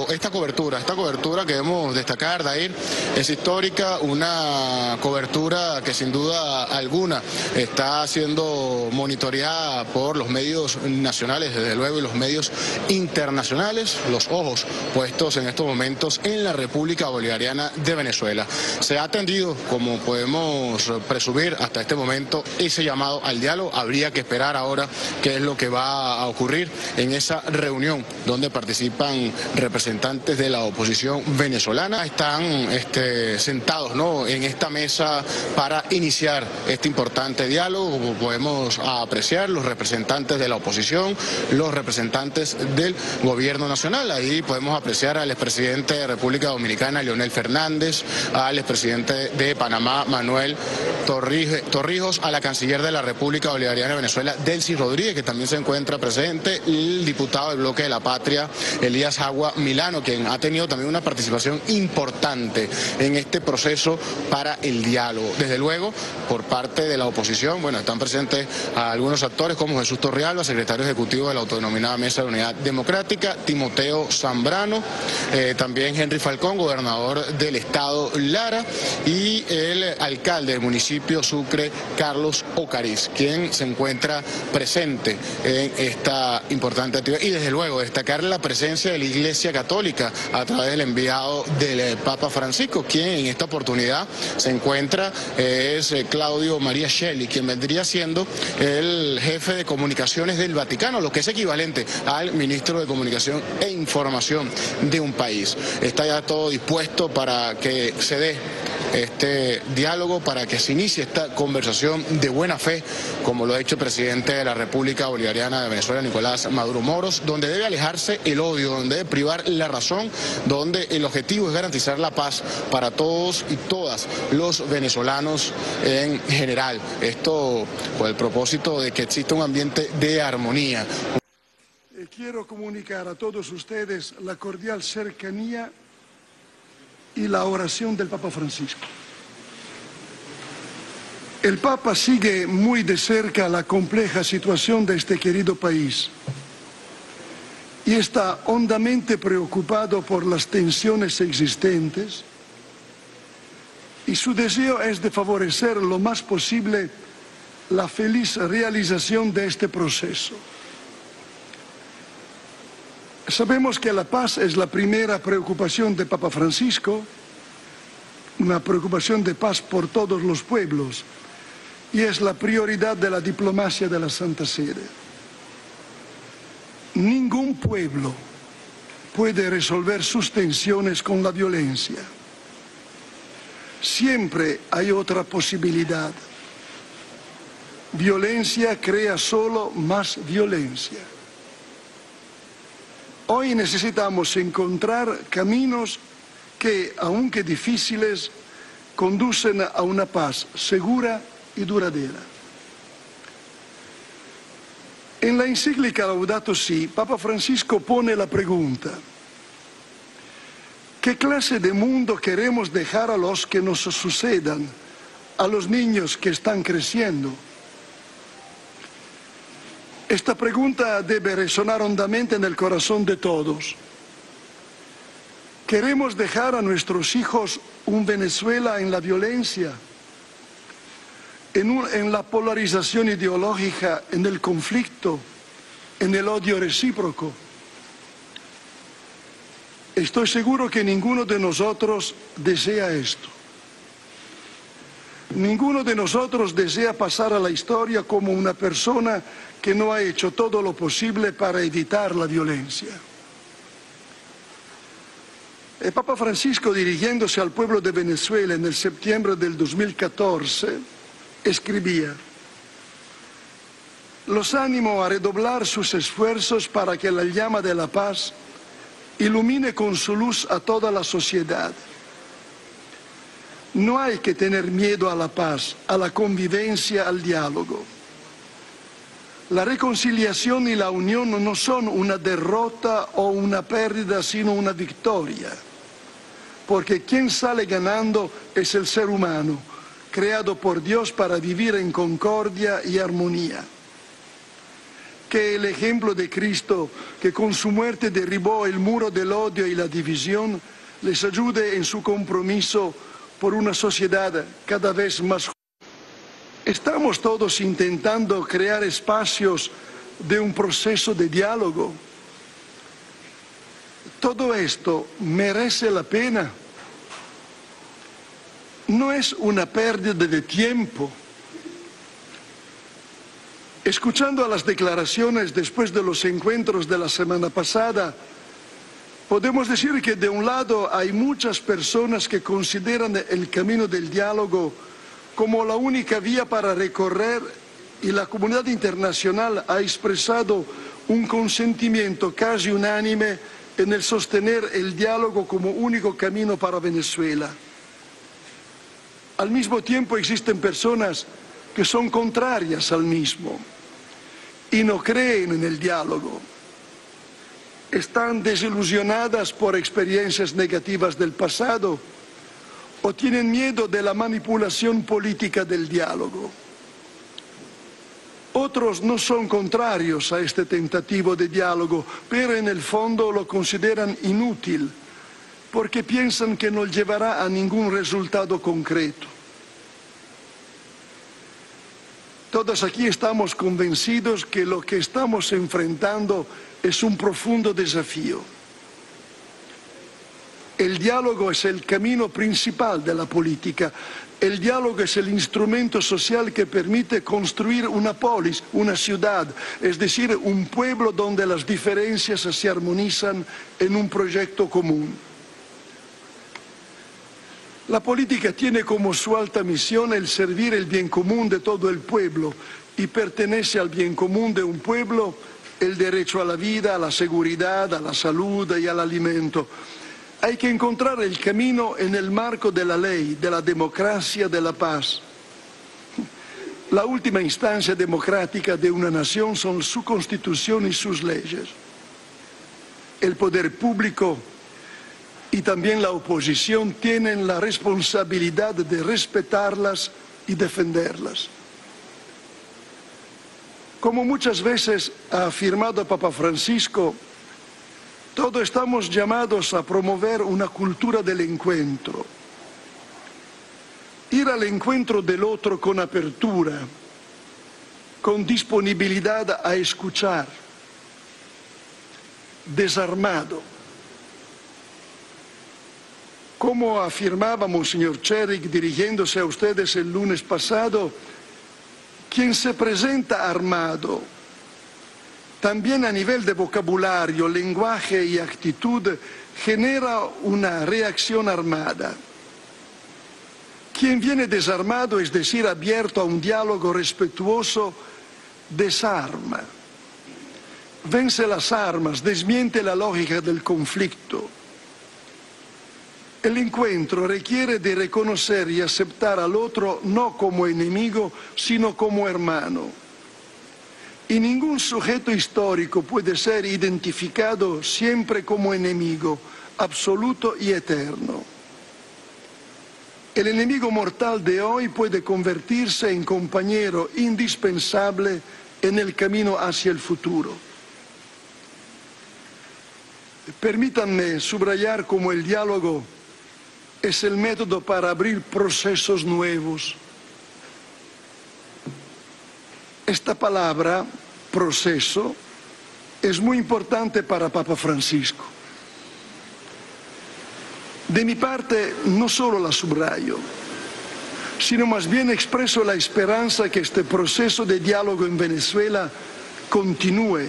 esta cobertura que debemos destacar, Dair, es histórica, una cobertura que sin duda alguna está siendo monitoreada por los medios nacionales, desde luego, y los medios internacionales, los ojos puestos en estos momentos en la República Bolivariana de Venezuela. Se ha atendido, como podemos presumir hasta este momento, ese llamado al diálogo. Habría que esperar ahora qué es lo que va a ocurrir en esa reunión donde participan representantes de la oposición venezolana. Están sentados, ¿no?, en esta mesa para iniciar este importante diálogo. Como podemos apreciar, los representantes de la oposición, los representantes del gobierno nacional. Ahí podemos apreciar al expresidente de República Dominicana, Leonel Fernández, al expresidente de Panamá, Manuel Torrijos, a la canciller de la República Bolivariana de Venezuela, Delcy Rodríguez, que también se encuentra presente, el diputado del Bloque de la Patria, Elías Jagua Milano, quien ha tenido también una participación importante en este proceso para el diálogo. Desde luego, por parte de la oposición, bueno, están presentes algunos actores como Jesús Torrealba, secretario ejecutivo de la autodenominada Mesa de Unidad Democrática, Timoteo Zambrano, también Henry Falcón, gobernador del estado Lara, y el alcalde del municipio Sucre, Carlos Ocariz, quien se encuentra presente en esta importante actividad. Y desde luego destacar la presencia de la Iglesia Católica a través del enviado del Papa Francisco, quien en esta oportunidad se encuentra, es Claudio María Shelley, quien vendría siendo el jefe de comunicaciones del Vaticano, lo que es equivalente al ministro de Comunicación e Información de un país. Está ya todo dispuesto para que se dé este diálogo, para que se inicie esta conversación de buena fe, como lo ha hecho el presidente de la República Bolivariana de Venezuela, Nicolás Maduro Moros, donde debe alejarse el odio, donde debe privar la razón, donde el objetivo es garantizar la paz para todos y todas los venezolanos en general. Esto con el propósito de que exista un ambiente de armonía. Quiero comunicar a todos ustedes la cordial cercanía y la oración del Papa Francisco. El Papa sigue muy de cerca la compleja situación de este querido país y está hondamente preocupado por las tensiones existentes, y su deseo es de favorecer lo más posible la feliz realización de este proceso. Sabemos que la paz es la primera preocupación de Papa Francisco, una preocupación de paz por todos los pueblos, y es la prioridad de la diplomacia de la Santa Sede. Ningún pueblo puede resolver sus tensiones con la violencia. Siempre hay otra posibilidad. Violencia crea solo más violencia. Hoy necesitamos encontrar caminos que, aunque difíciles, conducen a una paz segura y duradera. En la encíclica Laudato Si, Papa Francisco pone la pregunta: ¿qué clase de mundo queremos dejar a los que nos sucedan, a los niños que están creciendo? Esta pregunta debe resonar hondamente en el corazón de todos. ¿Queremos dejar a nuestros hijos un Venezuela en la violencia, en la polarización ideológica, en el conflicto, en el odio recíproco? Estoy seguro que ninguno de nosotros desea esto. Ninguno de nosotros desea pasar a la historia como una persona que no ha hecho todo lo posible para evitar la violencia. El Papa Francisco, dirigiéndose al pueblo de Venezuela en el septiembre del 2014, escribía: los animo a redoblar sus esfuerzos para que la llama de la paz ilumine con su luz a toda la sociedad. No hay que tener miedo a la paz, a la convivencia, al diálogo. La reconciliación y la unión no son una derrota o una pérdida, sino una victoria. Porque quien sale ganando es el ser humano, creado por Dios para vivir en concordia y armonía. que el ejemplo de Cristo, que con su muerte derribó el muro del odio y la división, les ayude en su compromiso por una sociedad cada vez más justa. Estamos todos intentando crear espacios de un proceso de diálogo. Todo esto merece la pena. No es una pérdida de tiempo. Escuchando a las declaraciones después de los encuentros de la semana pasada, podemos decir que de un lado hay muchas personas que consideran el camino del diálogo como la única vía para recorrer, y la comunidad internacional ha expresado un consentimiento casi unánime en el sostener el diálogo como único camino para Venezuela. Al mismo tiempo existen personas que son contrarias al mismo y no creen en el diálogo. Están desilusionadas por experiencias negativas del pasado o tienen miedo de la manipulación política del diálogo. Otros no son contrarios a este tentativo de diálogo, pero en el fondo lo consideran inútil porque piensan que no llevará a ningún resultado concreto. Todos aquí estamos convencidos que lo que estamos enfrentando es un profundo desafío. El diálogo es el camino principal de la política. El diálogo es el instrumento social que permite construir una polis, una ciudad, es decir, un pueblo donde las diferencias se armonizan en un proyecto común. La política tiene como su alta misión el servir el bien común de todo el pueblo, y pertenece al bien común de un pueblo el derecho a la vida, a la seguridad, a la salud y al alimento. Hay que encontrar el camino en el marco de la ley, de la democracia, de la paz. La última instancia democrática de una nación son su constitución y sus leyes. El poder público y también la oposición tienen la responsabilidad de respetarlas y defenderlas. Como muchas veces ha afirmado Papa Francisco, todos estamos llamados a promover una cultura del encuentro. Ir al encuentro del otro con apertura, con disponibilidad a escuchar, desarmado. Como afirmaba Monseñor Cheric dirigiéndose a ustedes el lunes pasado, quien se presenta armado, también a nivel de vocabulario, lenguaje y actitud, genera una reacción armada. Quien viene desarmado, es decir, abierto a un diálogo respetuoso, desarma, vence las armas, desmiente la lógica del conflicto. El encuentro requiere de reconocer y aceptar al otro no como enemigo, sino como hermano. Y ningún sujeto histórico puede ser identificado siempre como enemigo, absoluto y eterno. El enemigo mortal de hoy puede convertirse en compañero indispensable en el camino hacia el futuro. Permítanme subrayar cómo el diálogo es el método para abrir procesos nuevos. Esta palabra, proceso, es muy importante para Papa Francisco. De mi parte, no solo la subrayo, sino más bien expreso la esperanza que este proceso de diálogo en Venezuela continúe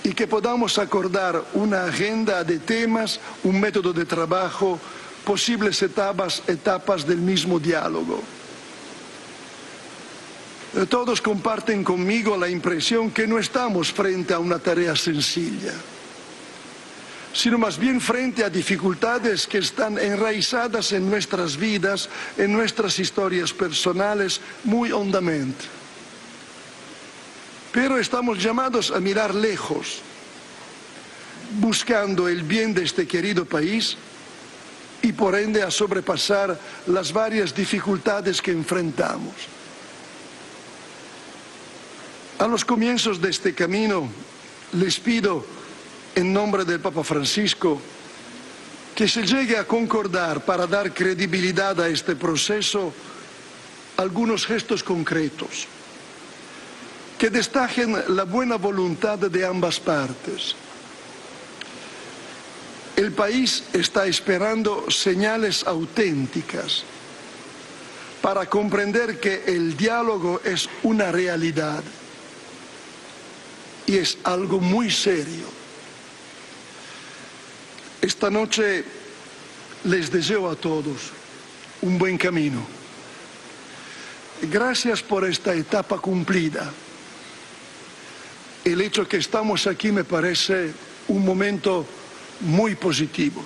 y que podamos acordar una agenda de temas, un método de trabajo, posibles etapas del mismo diálogo. Todos comparten conmigo la impresión que no estamos frente a una tarea sencilla, sino más bien frente a dificultades que están enraizadas en nuestras vidas, en nuestras historias personales, muy hondamente. Pero estamos llamados a mirar lejos, buscando el bien de este querido país y por ende a sobrepasar las varias dificultades que enfrentamos. A los comienzos de este camino, les pido, en nombre del Papa Francisco, que se llegue a concordar para dar credibilidad a este proceso algunos gestos concretos que destaquen la buena voluntad de ambas partes. El país está esperando señales auténticas para comprender que el diálogo es una realidad y es algo muy serio. Esta noche les deseo a todos un buen camino. Gracias por esta etapa cumplida. El hecho que estamos aquí me parece un momento muy positivo.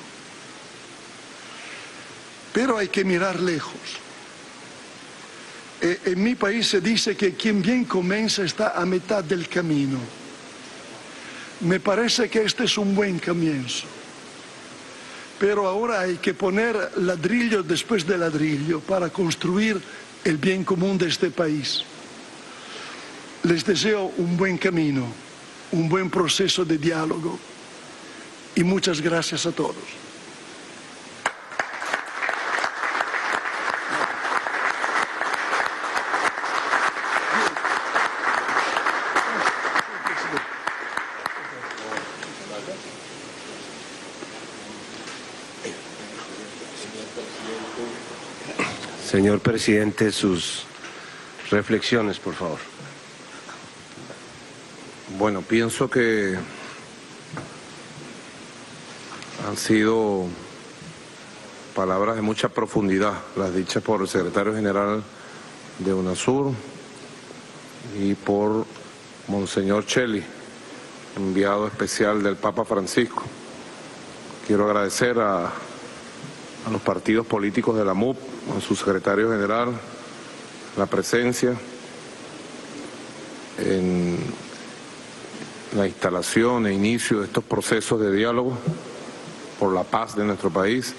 Pero hay que mirar lejos. En mi país se dice que quien bien comienza está a mitad del camino. Me parece que este es un buen comienzo. Pero ahora hay que poner ladrillo después de ladrillo para construir el bien común de este país. Les deseo un buen camino, un buen proceso de diálogo y muchas gracias a todos. Señor presidente, sus reflexiones, por favor. Bueno, pienso que han sido palabras de mucha profundidad, las dichas por el secretario general de UNASUR y por Monseñor Cheli, enviado especial del Papa Francisco. Quiero agradecer a los partidos políticos de la MUP, a su secretario general, la presencia en la instalación e inicio de estos procesos de diálogo por la paz de nuestro país,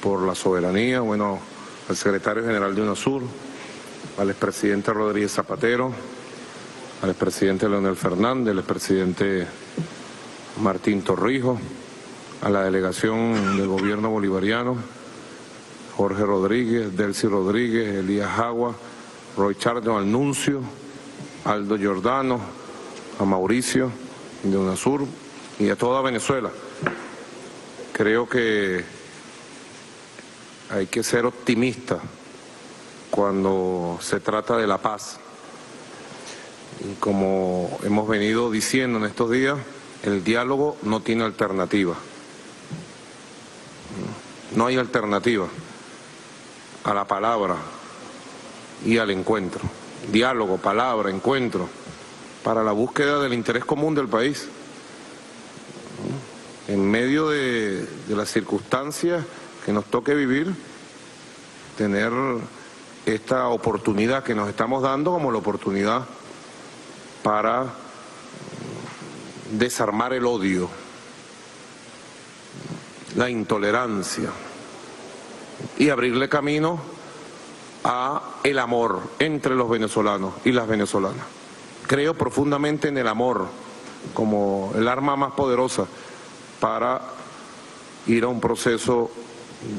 por la soberanía, bueno, al secretario general de UNASUR, al expresidente Rodríguez Zapatero, al expresidente Leonel Fernández, al expresidente Martín Torrijos, a la delegación del gobierno bolivariano, Jorge Rodríguez, Delcy Rodríguez, Elías Jagua, Roy Chardon, al nuncio, Aldo Giordano, a Mauricio de UNASUR y a toda Venezuela. Creo que hay que ser optimista cuando se trata de la paz. Y como hemos venido diciendo en estos días, el diálogo no tiene alternativa. No hay alternativa a la palabra y al encuentro. Diálogo, palabra, encuentro, para la búsqueda del interés común del país. En medio de las circunstancias que nos toque vivir, tener esta oportunidad que nos estamos dando como la oportunidad para desarmar el odio, la intolerancia y abrirle camino a el amor entre los venezolanos y las venezolanas. Creo profundamente en el amor como el arma más poderosa para ir a un proceso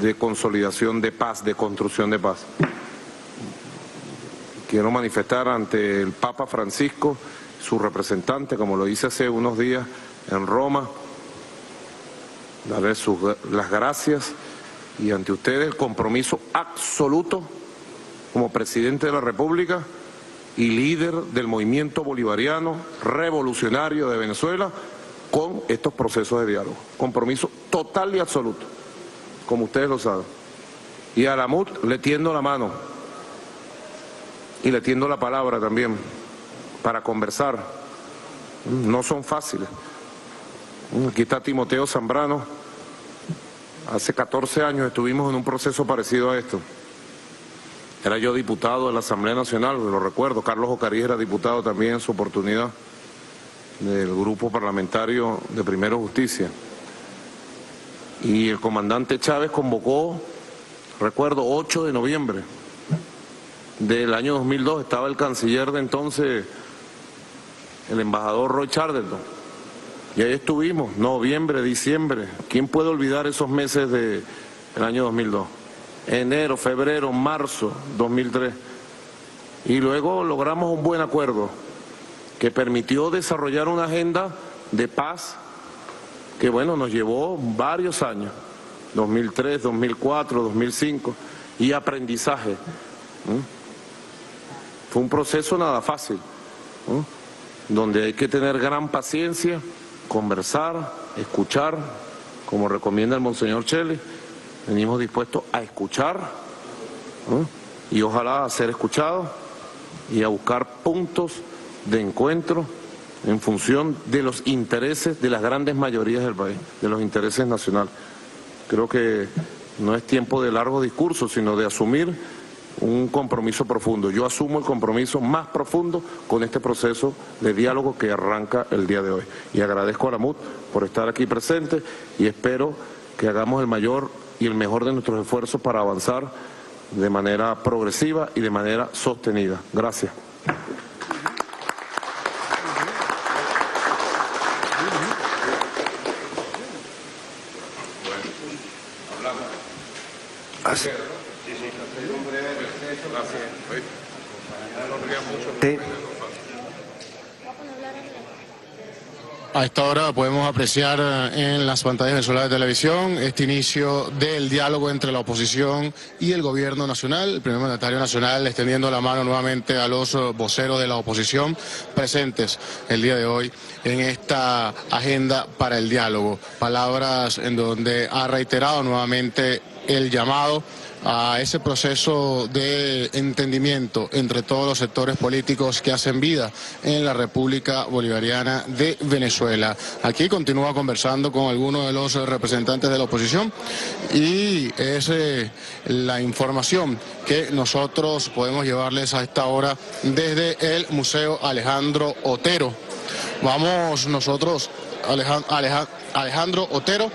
de consolidación de paz, de construcción de paz. Quiero manifestar ante el Papa Francisco, su representante, como lo hice hace unos días en Roma, darle las gracias y ante ustedes el compromiso absoluto como presidente de la República y líder del movimiento bolivariano revolucionario de Venezuela con estos procesos de diálogo. Compromiso total y absoluto, como ustedes lo saben. Y a la MUT le tiendo la mano y le tiendo la palabra también para conversar. No son fáciles. Aquí está Timoteo Zambrano. Hace 14 años estuvimos en un proceso parecido a esto. Era yo diputado de la Asamblea Nacional, lo recuerdo. Carlos Ocarí era diputado también en su oportunidad del grupo parlamentario de Primero Justicia. Y el comandante Chávez convocó, recuerdo, 8 de noviembre del año 2002, estaba el canciller de entonces, el embajador Roy Charlton. Y ahí estuvimos, noviembre, diciembre. ¿Quién puede olvidar esos meses del año 2002? Enero, febrero, marzo 2003. Y luego logramos un buen acuerdo que permitió desarrollar una agenda de paz que, bueno, nos llevó varios años, 2003, 2004, 2005, y aprendizaje. Fue un proceso nada fácil, donde hay que tener gran paciencia, conversar, escuchar, como recomienda el Monseñor Chele. Venimos dispuestos a escuchar y ojalá a ser escuchados y a buscar puntos de encuentro en función de los intereses de las grandes mayorías del país, de los intereses nacionales. Creo que no es tiempo de largos discursos, sino de asumir un compromiso profundo. Yo asumo el compromiso más profundo con este proceso de diálogo que arranca el día de hoy. Y agradezco a la MUD por estar aquí presente y espero que hagamos el mayor y el mejor de nuestros esfuerzos para avanzar de manera progresiva y de manera sostenida. Gracias. A esta hora podemos apreciar en las pantallas venezolanas de televisión este inicio del diálogo entre la oposición y el gobierno nacional. El primer mandatario nacional extendiendo la mano nuevamente a los voceros de la oposición presentes el día de hoy en esta agenda para el diálogo. Palabras en donde ha reiterado nuevamente el llamado a ese proceso de entendimiento entre todos los sectores políticos que hacen vida en la República Bolivariana de Venezuela. Aquí continúa conversando con algunos de los representantes de la oposición y es la información que nosotros podemos llevarles a esta hora desde el Museo Alejandro Otero. Vamos nosotros, Alejandro Otero.